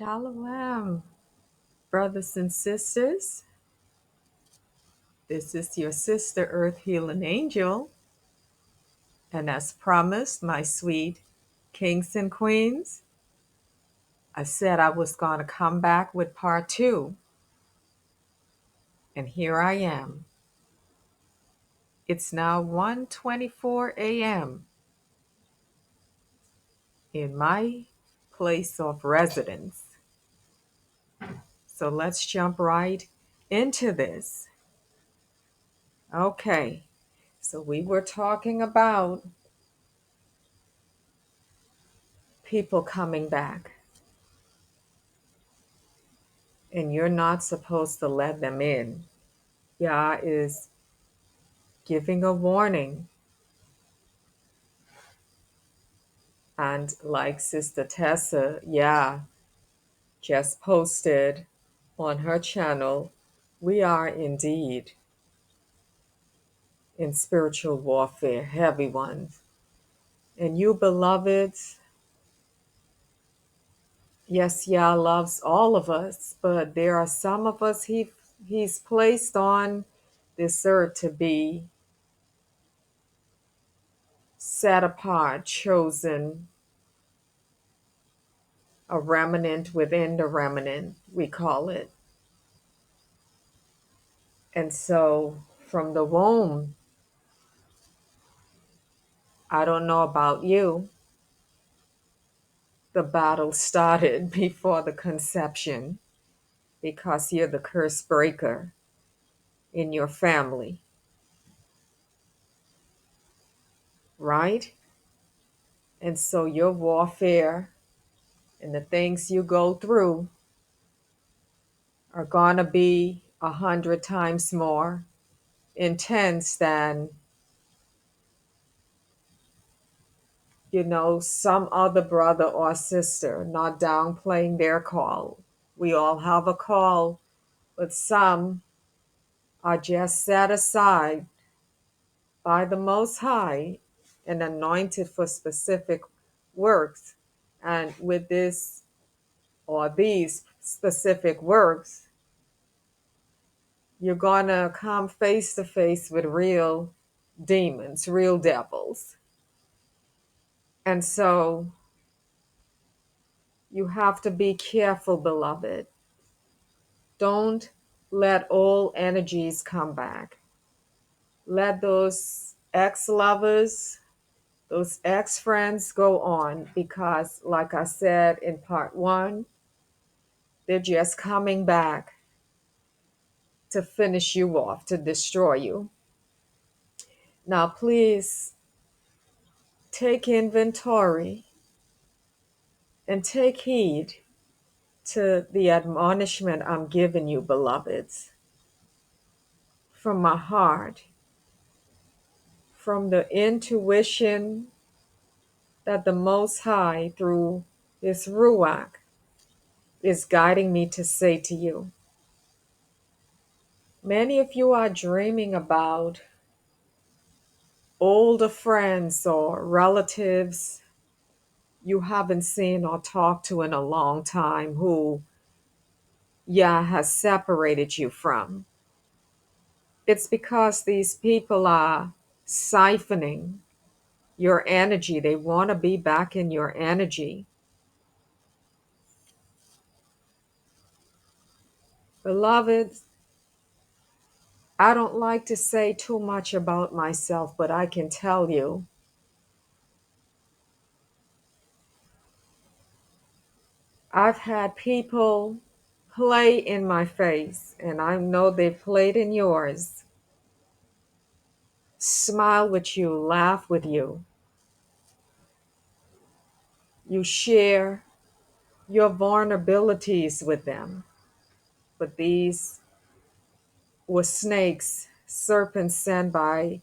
Shalom, brothers and sisters. This is your sister, Earth Healing Angel. And as promised, my sweet kings and queens, I said I was going to come back with part two. And here I am. It's now 1:24 a.m. in my place of residence. So let's jump right into this. Okay, so we were talking about people coming back. And you're not supposed to let them in. Yah is giving a warning. And like Sister Tessa, Yah just posted on her channel, we are indeed in spiritual warfare, heavy ones. And you beloveds, yes, Yah loves all of us, but there are some of us he's placed on this earth to be set apart, chosen, a remnant within the remnant, we call it. And so from the womb, I don't know about you, the battle started before the conception because you're the curse breaker in your family, right? And so your warfare and the things you go through are going to be 100 times more intense than some other brother or sister, not downplaying their call. We all have a call, but some are just set aside by the Most High and anointed for specific works. And with this or these specific works, you're going to come face to face with real demons, real devils. And so you have to be careful, beloved. Don't let all energies come back. Let those ex-lovers, those ex-friends go on because, like I said in part one, they're just coming back to finish you off, to destroy you. Now, please take inventory and take heed to the admonishment I'm giving you, beloveds, from my heart, from the intuition that the Most High, through His Ruach, is guiding me to say to you. Many of you are dreaming about older friends or relatives you haven't seen or talked to in a long time who Yah has separated you from. It's because these people are siphoning your energy. They want to be back in your energy. Beloved, I don't like to say too much about myself, but I can tell you, I've had people play in my face, and I know they've played in yours, smile with you, laugh with you. You share your vulnerabilities with them. But these were snakes, serpents sent by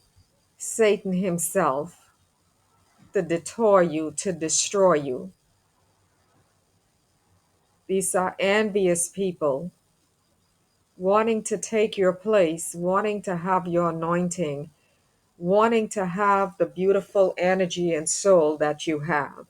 Satan himself to detour you, to destroy you. These are envious people wanting to take your place, wanting to have your anointing, wanting to have the beautiful energy and soul that you have.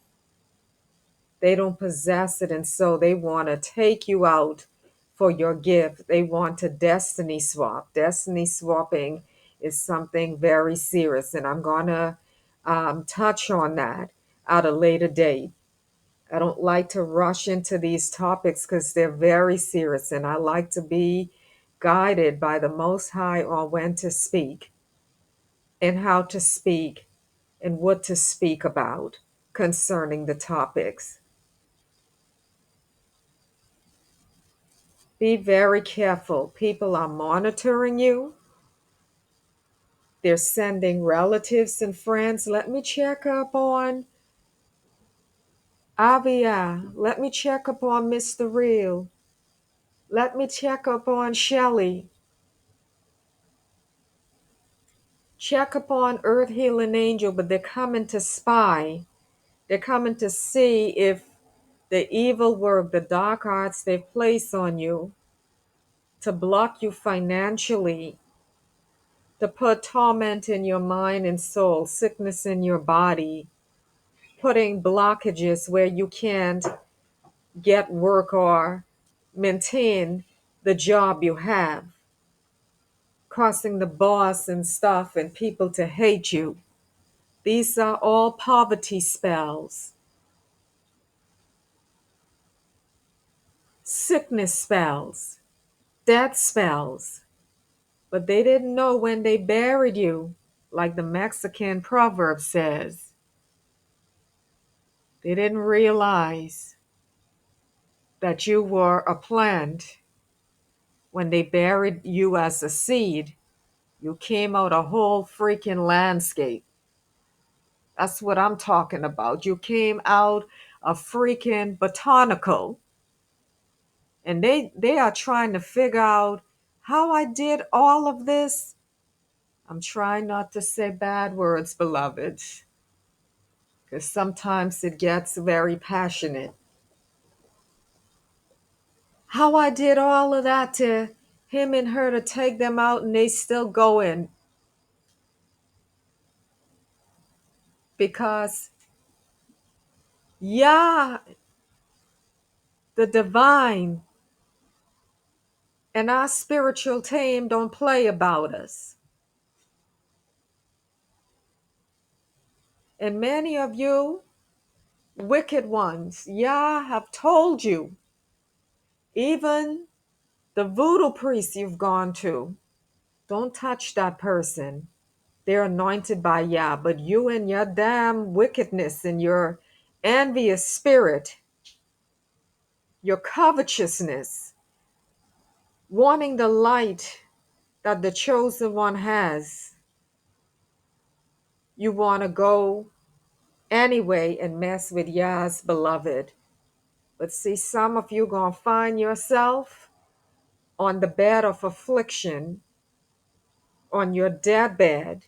They don't possess it, and so they want to take you out for your gift. They want to destiny swap. Destiny swapping is something very serious, and I'm going to touch on that at a later date. I don't like to rush into these topics because they're very serious, and I like to be guided by the Most High on when to speak and how to speak and what to speak about concerning the topics. Be very careful. People are monitoring you. They're sending relatives and friends. Let me check up on Avia. Let me check up on Mr. Real. Let me check up on Shelly. Check up on Earth Healing Angel, but they're coming to spy. They're coming to see if the evil work, the dark arts they've placed on you to block you financially, to put torment in your mind and soul, sickness in your body, putting blockages where you can't get work or maintain the job you have, causing the boss and stuff and people to hate you. These are all poverty spells, sickness spells, death spells. But they didn't know when they buried you, like the Mexican proverb says. They didn't realize that you were a plant when they buried you as a seed. You came out a whole freaking landscape. That's what I'm talking about. You came out a freaking botanical. And they are trying to figure out how I did all of this. I'm trying not to say bad words, beloved, because sometimes it gets very passionate. How I did all of that to him and her to take them out and they still going because yeah, the divine and our spiritual team don't play about us. And many of you wicked ones, Yah have told you, even the voodoo priest you've gone to, don't touch that person. They're anointed by Yah, but you and your damn wickedness and your envious spirit, your covetousness, wanting the light that the chosen one has, you want to go anyway and mess with Yah's beloved. But see, some of you gonna find yourself on the bed of affliction, on your deathbed,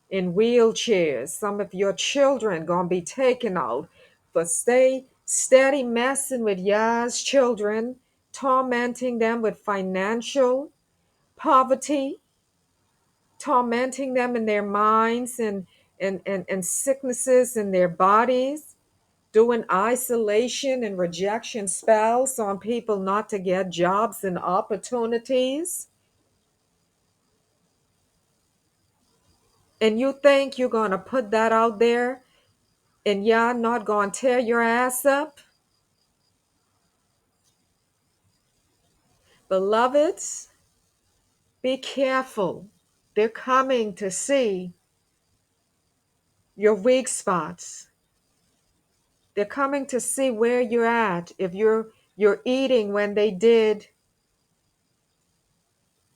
in wheelchairs. Some of your children gonna be taken out. But stay steady messing with Yah's children, tormenting them with financial poverty, tormenting them in their minds and sicknesses in their bodies, doing isolation and rejection spells on people not to get jobs and opportunities. And you think you're going to put that out there and y'all not going to tear your ass up? Beloveds, be careful. They're coming to see your weak spots. They're coming to see where you're at. If you're eating when they did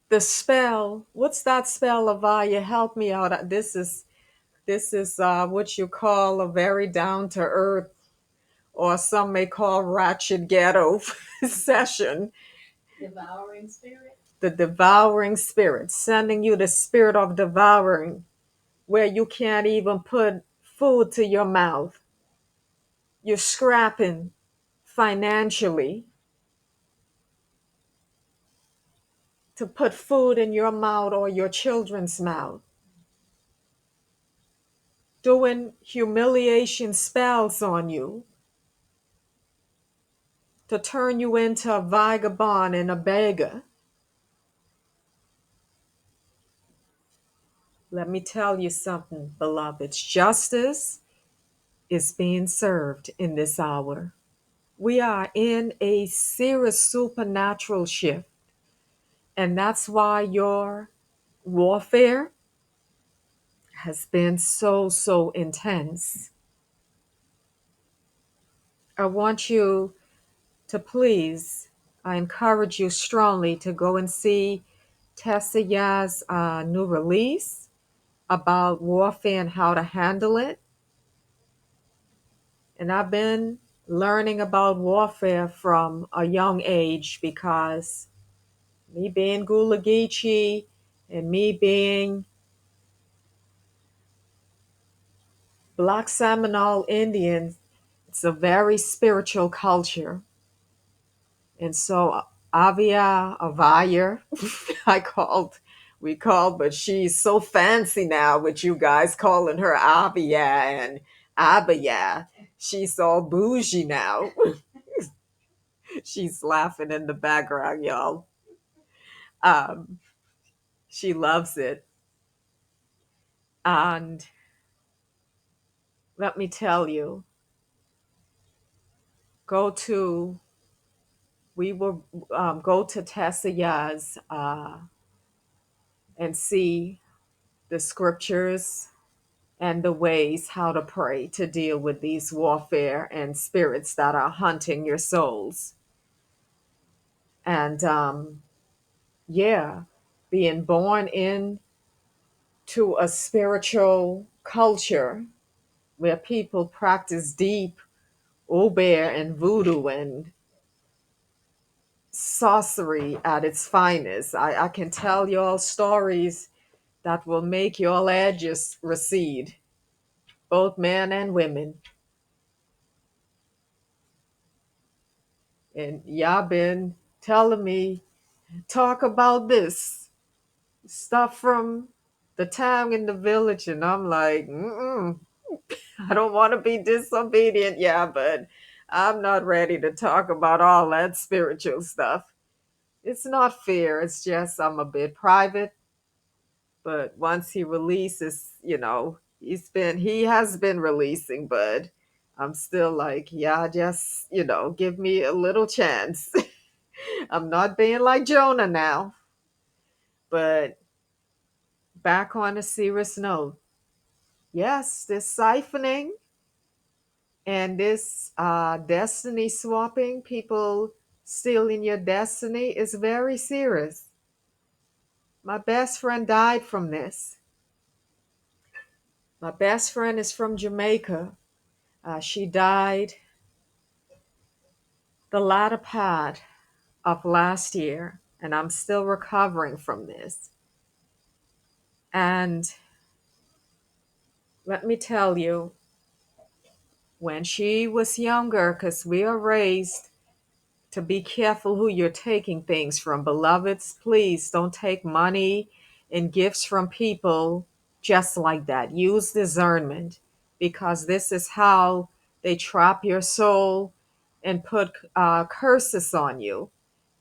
the spell. What's that spell, Avaya? Help me out. This is what you call a very down to earth, or some may call ratchet ghetto session. Devouring spirit. The devouring spirit, sending you the spirit of devouring, where you can't even put food to your mouth. You're scrapping financially to put food in your mouth or your children's mouth. Doing humiliation spells on you. to turn you into a vagabond and a beggar. Let me tell you something, beloveds. Justice is being served in this hour. We are in a serious supernatural shift, and that's why your warfare has been so intense. I want you to please, I encourage you strongly to go and see Tessa Ya's new release about warfare and how to handle it. And I've been learning about warfare from a young age because me being Gula Geechee and me being Black Seminole Indian, it's a very spiritual culture. And so Avaya, we called, but she's so fancy now with you guys calling her Avia and Abaya. She's all bougie now. She's laughing in the background, y'all. Um, she loves it. And let me tell you, go to, we will go to Tessa Yaz and see the scriptures and the ways how to pray to deal with these warfare and spirits that are hunting your souls. And yeah, being born into a spiritual culture where people practice deep obeah and voodoo and sorcery at its finest. I can tell y'all stories that will make your edges recede, both men and women. And y'all been telling me, talk about this stuff from the town in the village. And I'm like, mm-mm, I don't want to be disobedient. Yeah, but I'm not ready to talk about all that spiritual stuff. It's not fear. It's just I'm a bit private. But once he releases, he has been releasing, but I'm still like, yeah, just, give me a little chance. I'm not being like Jonah now. But back on a serious note, yes, this siphoning and this destiny swapping, people stealing your destiny, is very serious. My best friend died from this. My best friend is from Jamaica. She died the latter part of last year, and I'm still recovering from this. And let me tell you, when she was younger, because we are raised to be careful who you're taking things from. Beloveds, please don't take money and gifts from people just like that. Use discernment, because this is how they trap your soul and put curses on you.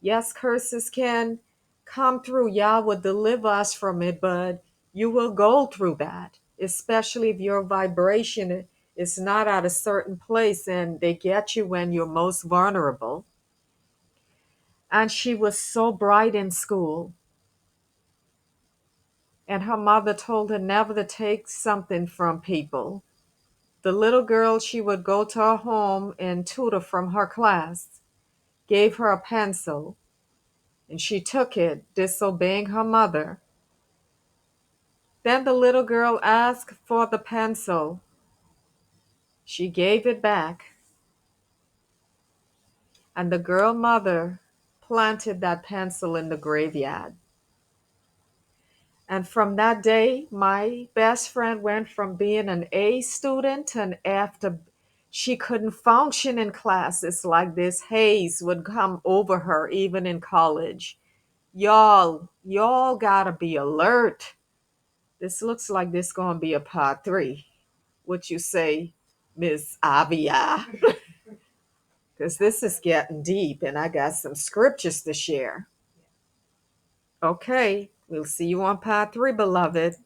Yes, curses can come through. Yah will deliver us from it, but you will go through that, especially if your vibration is not at a certain place and they get you when you're most vulnerable. And she was so bright in school. And her mother told her never to take something from people. The little girl, she would go to her home and tutor from her class, gave her a pencil, and she took it, disobeying her mother. Then the little girl asked for the pencil. She gave it back, and the girl mother planted that pencil in the graveyard. And from that day, my best friend went from being an A student to an F to she couldn't function in classes like this. Haze would come over her even in college. Y'all gotta be alert. This looks like this gonna be a part 3. What you say, Miss Avia? because this is getting deep and I got some scriptures to share. Okay, we'll see you on part 3, beloved.